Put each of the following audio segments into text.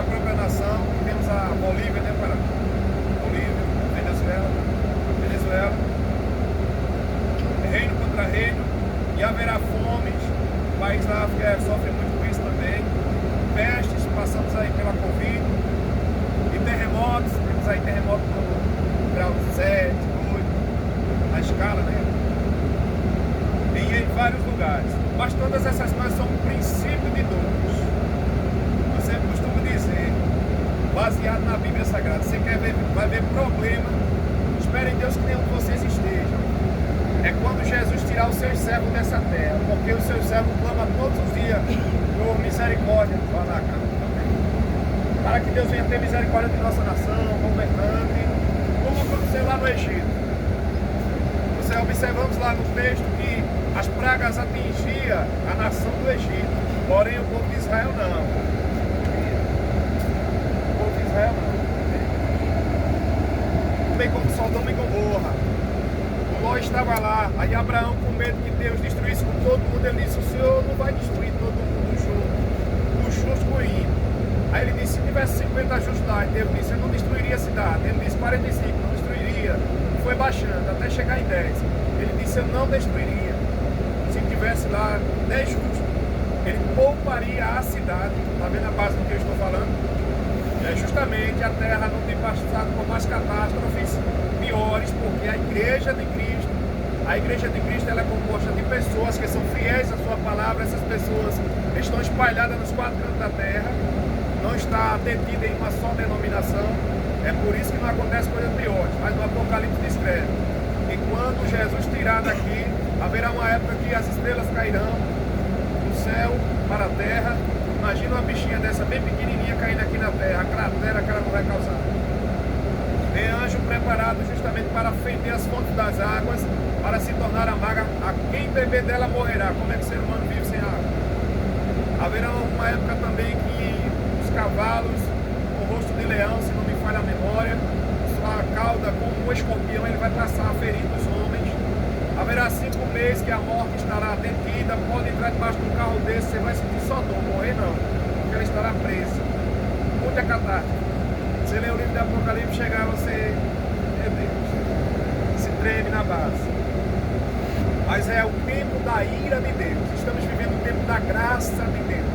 própria nação, temos a Bolívia, né, para Bolívia, Venezuela, reino contra reino, e haverá fomes. O país da África sofre muito com isso também. Pestes, passamos aí pela Covid, e terremotos, temos aí terremoto no grau 7, 8, na escala, né? E em vários lugares. Mas todas essas coisas são um princípio de dores. Eu sempre costumo dizer, baseado na Bíblia Sagrada, você quer ver, vai ver problema, espere em Deus que nenhum de vocês estejam. É quando Jesus tirar os seus servos dessa terra, porque os seus servos clamam todos os dias por misericórdia. Fala, cara, para que Deus venha ter misericórdia de nossa nação, governante, como aconteceu lá no Egito. Você observamos lá no texto que as pragas atingiam a nação do Egito, porém o povo de Israel não. O povo de Israel não. Também como Sodoma e Gomorra. Ló estava lá, aí Abraão, com medo que Deus destruísse com todo mundo, ele disse: o Senhor não vai destruir todo mundo junto, o justo com o ímpio. Aí ele disse: se tivesse 50 justos lá, Deus disse: eu não destruiria a cidade. Ele disse: 45, não destruiria. E foi baixando até chegar em 10. Ele disse: eu não destruiria. Se tivesse lá 10 justos, ele pouparia a cidade. Está vendo a base do que eu estou falando? É justamente a terra não tem passado por mais catástrofes piores, porque a igreja de Cristo ela é composta de pessoas que são fiéis à sua palavra. Essas pessoas estão espalhadas nos 4 cantos da terra, não está detida em uma só denominação. É por isso que não acontece coisas piores. Mas no Apocalipse descreve que quando Jesus tirar daqui, haverá uma época que as estrelas cairão do céu para a terra. Imagina uma bichinha dessa bem pequenininha caindo aqui na terra, a cratera que ela não vai causar. Tem anjo preparado justamente para fender as fontes das águas, para se tornar amarga. A quem beber dela morrerá. Como é que o ser humano vive sem água? Haverá uma época também que os cavalos, com o rosto de leão, se não me falha a memória, sua cauda como um escorpião, ele vai passar a ferir os homens. Haverá 5 meses que a morte estará detida. Pode entrar debaixo de um carro desse, você vai sentir só dor, morrer não, porque ela estará presa. Muita catástrofe. Você lê o livro do Apocalipse, chegar você, meu Deus, se treme na base. Mas é o tempo da ira de Deus. Estamos vivendo o tempo da graça de Deus,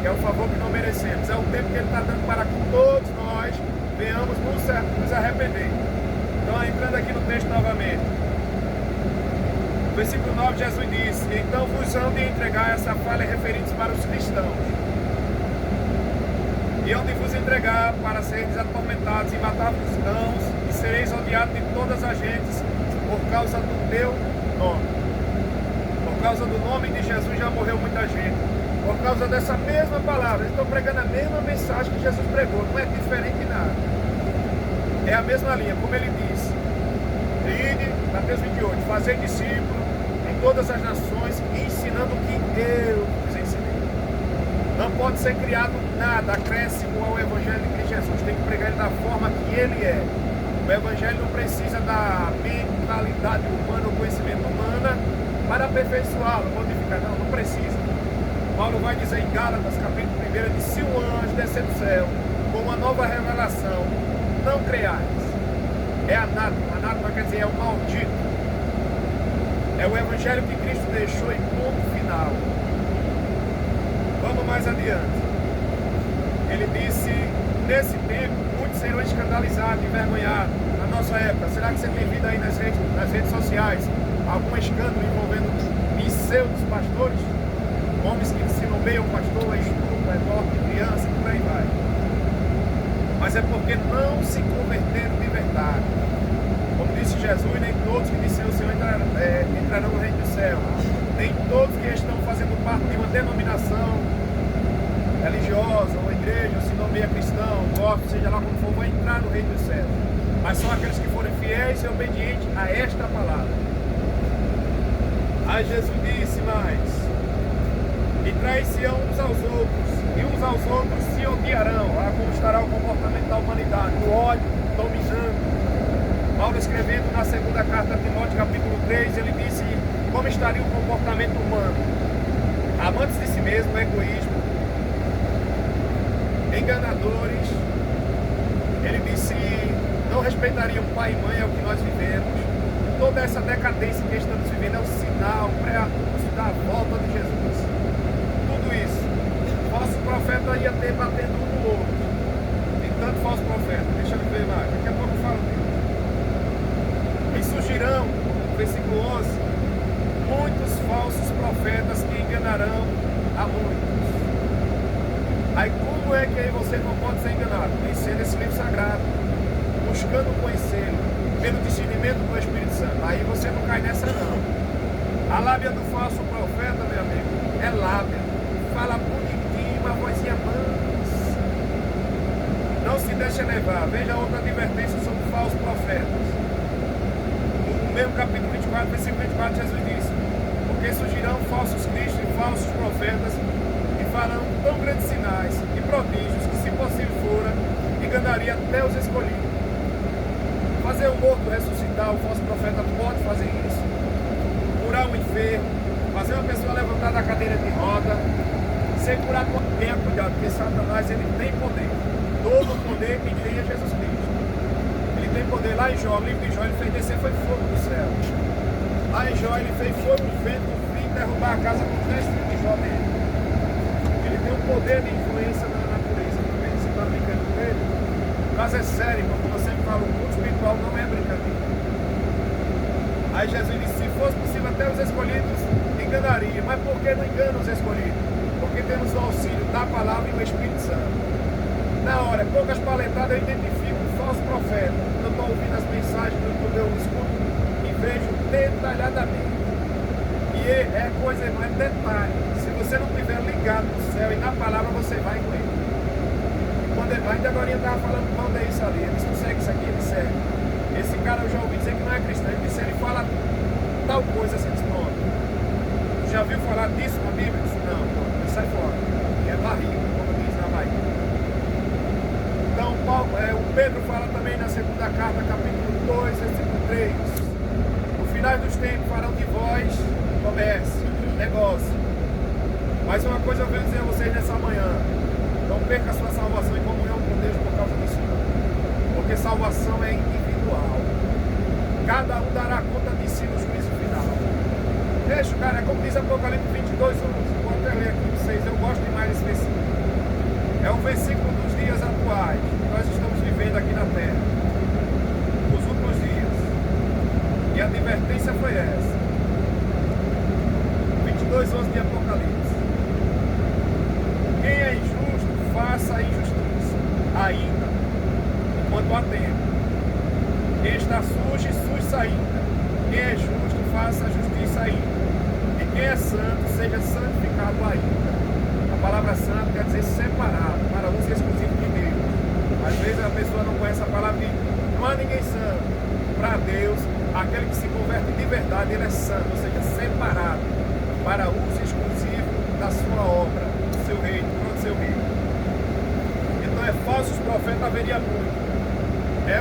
que é o favor que não merecemos. É o tempo que Ele está dando para que todos nós venhamos nos arrepender. Então, entrando aqui no texto novamente, no versículo 9, Jesus disse: então vos hão de entregar. Essa fala é referida para os cristãos. E hão de vos entregar para seres atormentados e matar-vos-ãos, e sereis odiados de todas as gentes por causa do meu nome. Por causa do nome de Jesus já morreu muita gente. Por causa dessa mesma palavra, eles estão pregando a mesma mensagem que Jesus pregou, não é diferente de nada. É a mesma linha, como ele disse: ide, Mateus 28, fazei discípulos em todas as nações, ensinando o que eu vos ensinei. Não pode ser criado nada acréscimo ao Evangelho de Cristo Jesus. Tem que pregar ele da forma que ele é. O Evangelho não precisa da mentalidade humana, o conhecimento humano, para aperfeiçoá-lo, modificar. Não precisa. Paulo vai dizer em Gálatas, capítulo 1, de se um anjo descer do céu com uma nova revelação, não creais. É anátema. Anátema quer dizer é o maldito. É o Evangelho que Cristo deixou em ponto final. Vamos mais adiante. Ele disse: nesse tempo muitos serão escandalizados, envergonhados. Na nossa época, será que você tem visto aí nas redes sociais algum escândalo envolvendo pseudos pastores? Homens que se nomeiam pastor, é estupro, é morte de criança, por aí vai. Mas é porque não se converteram de verdade. Como disse Jesus, nem todos que disseram o Senhor entrarão no reino do céu. Nem todos que estão fazendo parte de uma denominação religiosa, ou igreja, ou se nomeia cristão, gospel, seja lá como for, vão entrar no reino do céu. Mas são aqueles que forem fiéis e obedientes a esta palavra. Aí Jesus disse mais: e trair-se-ão uns aos outros, e uns aos outros se odiarão. Ah, como estará o comportamento da humanidade, o ódio dominando. Paulo, escrevendo na segunda carta a Timóteo, capítulo 3, ele disse como estaria o comportamento humano: amantes de si mesmo, egoísmo, enganadores, ele disse, não respeitariam pai e mãe, é o que nós vivemos. Toda essa decadência que estamos vivendo é um sinal, um pré-anúncio da volta de Jesus. Tudo isso. O falso profeta ia ter batendo um no outro. Tem tanto falso profeta. Deixa eu ver mais. Daqui a pouco eu falo dele. E surgirão, versículo 11, muitos falsos profetas que enganarão a muitos. Aí como é que aí você não pode ser enganado? Conhecendo esse livro sagrado, buscando conhecê-lo, pelo discernimento do Espírito Santo. Aí você não cai nessa não. A lábia do falso profeta, meu amigo, é lábia. Fala bonitinho, uma vozinha mansa. Não se deixe levar. Veja outra advertência sobre falsos profetas. No mesmo capítulo 24, versículo 24, Jesus disse, porque surgirão falsos cristos e falsos profetas e farão tão grandes sinais e prodígios que, se possível fora, enganaria até os escolhidos. Fazer o morto ressuscitar, o falso profeta pode fazer isso. Curar um enfermo, fazer uma pessoa levantar da cadeira de roda, ser curado. Tenha cuidado, porque Satanás ele tem poder. Todo o poder que tem é Jesus Cristo. Ele tem poder. Lá em Jó, o livro de Jó, ele fez descer foi fogo do céu. Lá em Jó, ele fez fogo, vento, frio, derrubar a casa com os 10 filhos de Jó dele. Ele tem um poder de influência na natureza também. Você está brincando com ele? O caso é sério, quando você fala, o mundo espiritual não é brincadeira. Aí Jesus disse, se fosse possível até os escolhidos enganaria. Mas por que não engana os escolhidos? Porque temos o auxílio da palavra e do Espírito Santo. Na hora, poucas paletadas eu identifico um falso profeta. Quando eu estou ouvindo as mensagens do meu escuto e vejo detalhadamente. E é coisa mais detalhe. Se você não estiver ligado no céu e na palavra, você vai com ele. Ainda agora eu estava falando quando é isso ali. Ele disse, tu segue isso aqui? Ele segue. Esse cara eu já ouvi dizer que não é cristão. Ele disse, ele fala tal coisa, assim, diz, pronto. Já viu falar disso na Bíblia? Eu disse, não, ele sai fora. É barriga, como diz na Bahia. Então, o Pedro fala também na segunda carta, capítulo 2, versículo 3. No final dos tempos farão de vós comércio, negócio. Mas uma coisa eu venho dizer a vocês nessa manhã. Não perca a sua salvação e comunhão com Deus por causa disso. Porque salvação é individual. Cada um dará conta de si no juízo final. Deixa, cara, é como diz Apocalipse 22, 11. Vou até ler aqui para vocês, eu gosto demais desse versículo. É um versículo dos dias atuais que nós estamos vivendo aqui na Terra. Os últimos dias. E a advertência foi essa. 22, 11 de Apocalipse. Quem é injusto, faça a injustiça, ainda, enquanto há tempo. Quem está sujo, suje ainda. Quem é justo, faça a justiça ainda. E quem é santo, seja santificado ainda. A palavra santo quer dizer separado, para uso exclusivo de Deus. Às vezes a pessoa não conhece a palavra de não há ninguém santo. Para Deus, aquele que se converte de verdade, ele é santo, ou seja, separado, para uso exclusivo da sua obra, do seu reino, para o seu reino. Então falsos profetas haveria muito. É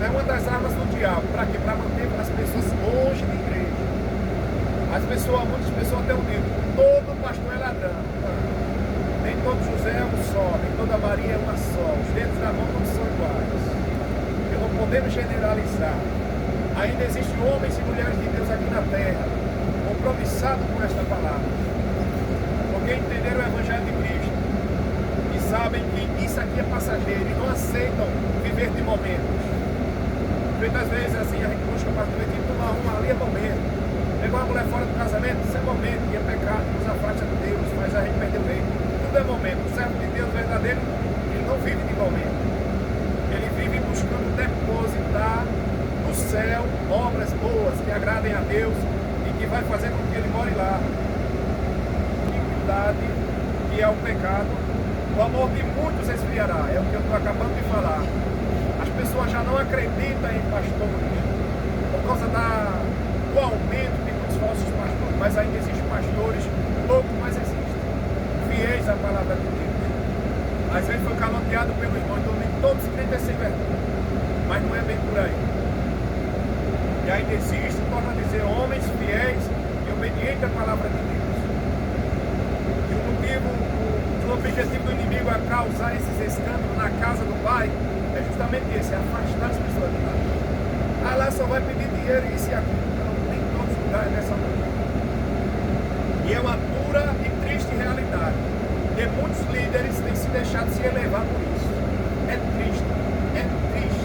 uma das armas do diabo. Para quê? Para manter as pessoas longe da igreja. Muitas pessoas têm um dito, todo pastor é ladrão. Nem todo José é um só, nem toda Maria é uma só. Os dedos da mão não são iguais. E não podemos generalizar. Ainda existem homens e mulheres de Deus aqui na terra, compromissados com esta palavra. Porque entenderam o Evangelho de Cristo e sabem que isso aqui é passageiro e não aceitam viver de momentos. Muitas vezes assim a gente busca para tudo e tomar uma ali é momento. Pegou uma mulher fora do casamento, isso é momento, e é pecado, nos afasta de Deus, faz a gente perder o reino. Tudo é momento. O servo de Deus verdadeiro, ele não vive de momento. Ele vive buscando depositar no céu obras boas que agradem a Deus e que vai fazer com que ele more lá. Iniquidade, que é o pecado, o amor de muitos esfriará, é o que eu estou acabando de falar. As pessoas já não acreditam em pastores por causa do aumento de muitos falsos pastores, mas ainda existem pastores, pouco, mas existem, fiéis à palavra de Deus. Às vezes foi caloteado pelo irmão, então nem todos creem sem verdade, mas não é bem por aí. E ainda existe, torna a dizer, homens fiéis e obedientes à palavra de Deus. E o motivo, o o objetivo do inimigo é causar esses escândalos na casa do Pai, é justamente esse, é afastar as pessoas de lá. Ah, lá só vai pedir dinheiro e isso e aquilo. Não, nem em todos os lugares dessa maneira. E é uma dura e triste realidade. Porque muitos líderes têm se deixado se elevar por isso. É triste, é triste.